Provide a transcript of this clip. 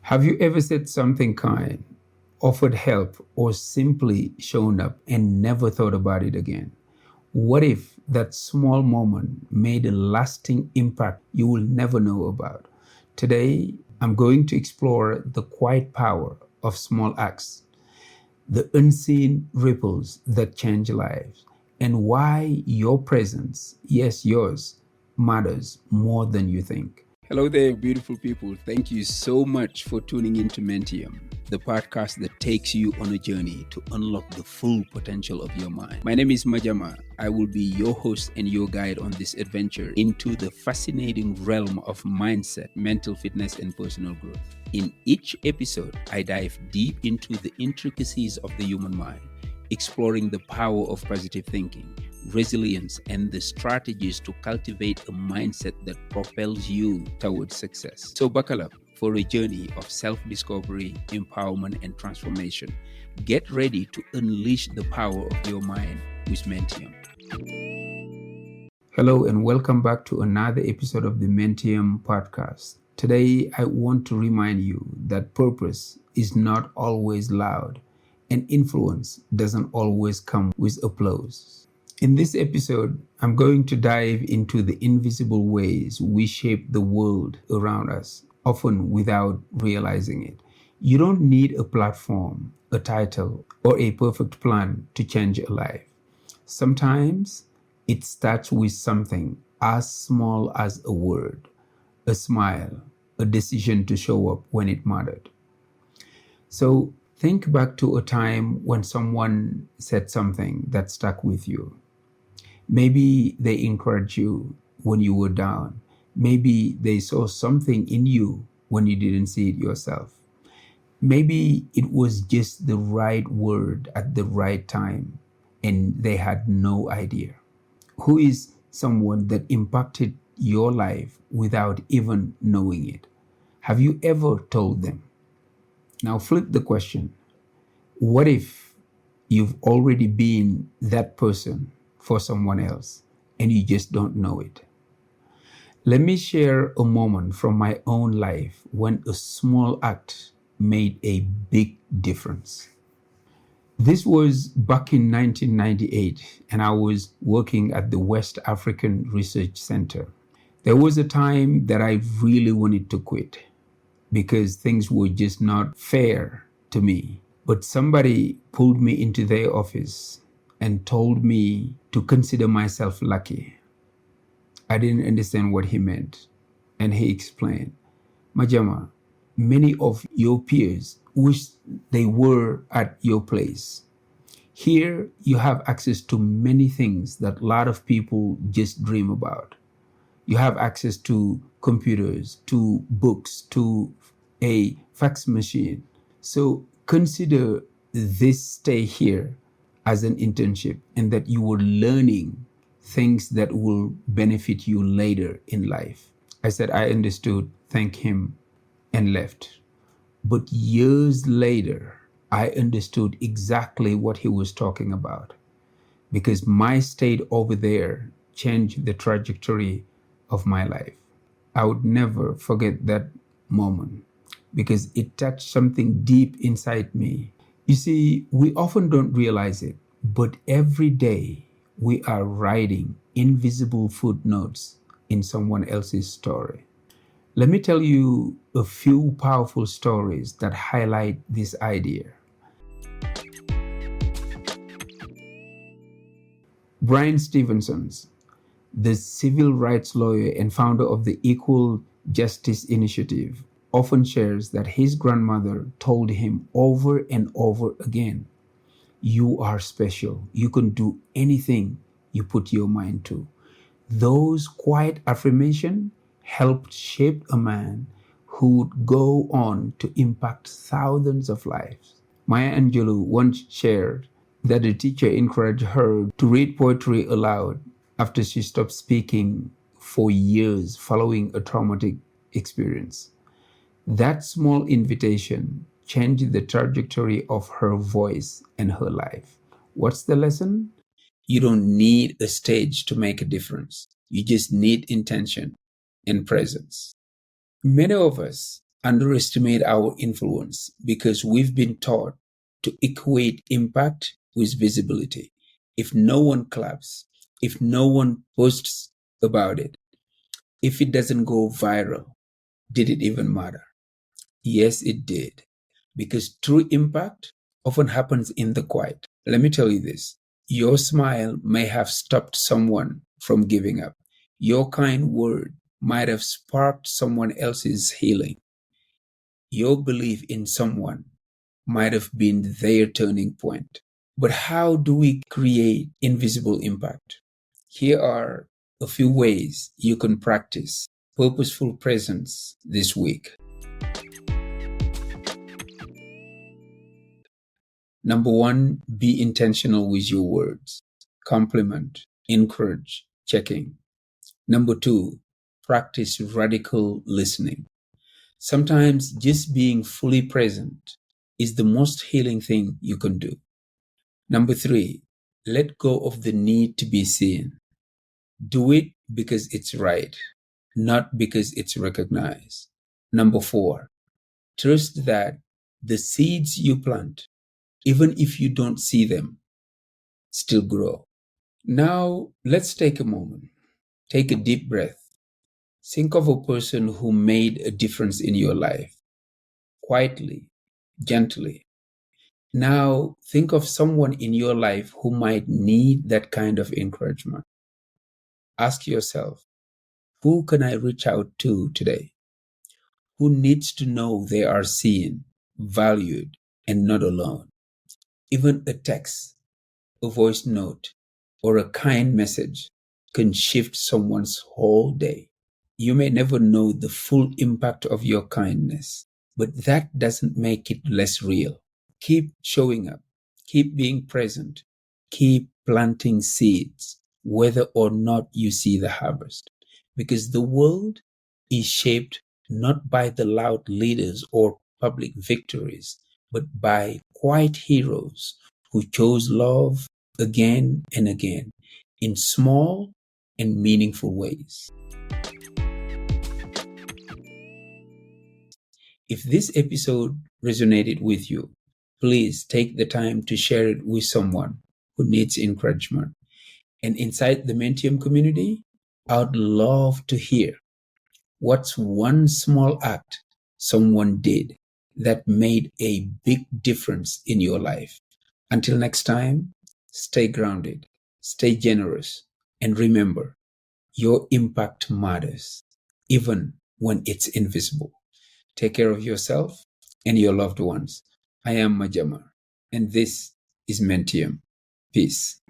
Have you ever said something kind, offered help, or simply shown up and never thought about it again? What if that small moment made a lasting impact you will never know about? Today, I'm going to explore the quiet power of small acts, the unseen ripples that change lives, and why your presence, yes, yours, matters more than you think. Hello there, beautiful people. Thank you so much for tuning into Mentium, the podcast that takes you on a journey to unlock the full potential of your mind. My name is Majama. I will be your host and your guide on this adventure into the fascinating realm of mindset, mental fitness, and personal growth. In each episode, I dive deep into the intricacies of the human mind, exploring the power of positive thinking, resilience, and the strategies to cultivate a mindset that propels you towards success. So buckle up for a journey of self-discovery, empowerment, and transformation. Get ready to unleash the power of your mind with Mentium. Hello and welcome back to another episode of the Mentium Podcast. Today, I want to remind you that purpose is not always loud and influence doesn't always come with applause. In this episode, I'm going to dive into the invisible ways we shape the world around us, often without realizing it. You don't need a platform, a title, or a perfect plan to change a life. Sometimes it starts with something as small as a word, a smile, a decision to show up when it mattered. So think back to a time when someone said something that stuck with you. Maybe they encouraged you when you were down. Maybe they saw something in you when you didn't see it yourself. Maybe it was just the right word at the right time and they had no idea. Who is someone that impacted your life without even knowing it? Have you ever told them? Now flip the question. What if you've already been that person for someone else and you just don't know it? Let me share a moment from my own life when a small act made a big difference. This was back in 1998 and I was working at the West African Research Center. There was a time that I really wanted to quit because things were just not fair to me. But somebody pulled me into their office and told me to consider myself lucky. I didn't understand what he meant. And he explained, Majama, many of your peers wish they were at your place. Here you have access to many things that a lot of people just dream about. You have access to computers, to books, to a fax machine. So consider this stay here as an internship and that you were learning things that will benefit you later in life. I said, I understood, thank him, and left. But years later, I understood exactly what he was talking about because my stay over there changed the trajectory of my life. I would never forget that moment because it touched something deep inside me. You see, we often don't realize it, but every day we are writing invisible footnotes in someone else's story. Let me tell you a few powerful stories that highlight this idea. Brian Stevenson, the civil rights lawyer and founder of the Equal Justice Initiative, often shares that his grandmother told him over and over again, you are special. You can do anything you put your mind to. Those quiet affirmations helped shape a man who would go on to impact thousands of lives. Maya Angelou once shared that a teacher encouraged her to read poetry aloud after she stopped speaking for years following a traumatic experience. That small invitation changed the trajectory of her voice and her life. What's the lesson? You don't need a stage to make a difference. You just need intention and presence. Many of us underestimate our influence because we've been taught to equate impact with visibility. If no one claps, if no one posts about it, if it doesn't go viral, did it even matter? Yes, it did. Because true impact often happens in the quiet. Let me tell you this. Your smile may have stopped someone from giving up. Your kind word might have sparked someone else's healing. Your belief in someone might have been their turning point. But how do we create invisible impact? Here are a few ways you can practice purposeful presence this week. Number one, be intentional with your words. Compliment, encourage, checking. Number two, practice radical listening. Sometimes just being fully present is the most healing thing you can do. Number three, let go of the need to be seen. Do it because it's right, not because it's recognized. Number four, trust that the seeds you plant, even if you don't see them, still grow. Now, let's take a moment. Take a deep breath. Think of a person who made a difference in your life, quietly, gently. Now, think of someone in your life who might need that kind of encouragement. Ask yourself, who can I reach out to today? Who needs to know they are seen, valued, and not alone? Even a text, a voice note, or a kind message can shift someone's whole day. You may never know the full impact of your kindness, but that doesn't make it less real. Keep showing up, keep being present, keep planting seeds, whether or not you see the harvest. Because the world is shaped not by the loud leaders or public victories, but by quiet heroes who chose love again and again in small and meaningful ways. If this episode resonated with you, please take the time to share it with someone who needs encouragement. And inside the Mentium community, I would love to hear what's one small act someone did that made a big difference in your life. Until next time, stay grounded, stay generous, and remember, your impact matters, even when it's invisible. Take care of yourself and your loved ones. I am Majama, and this is Mentium. Peace.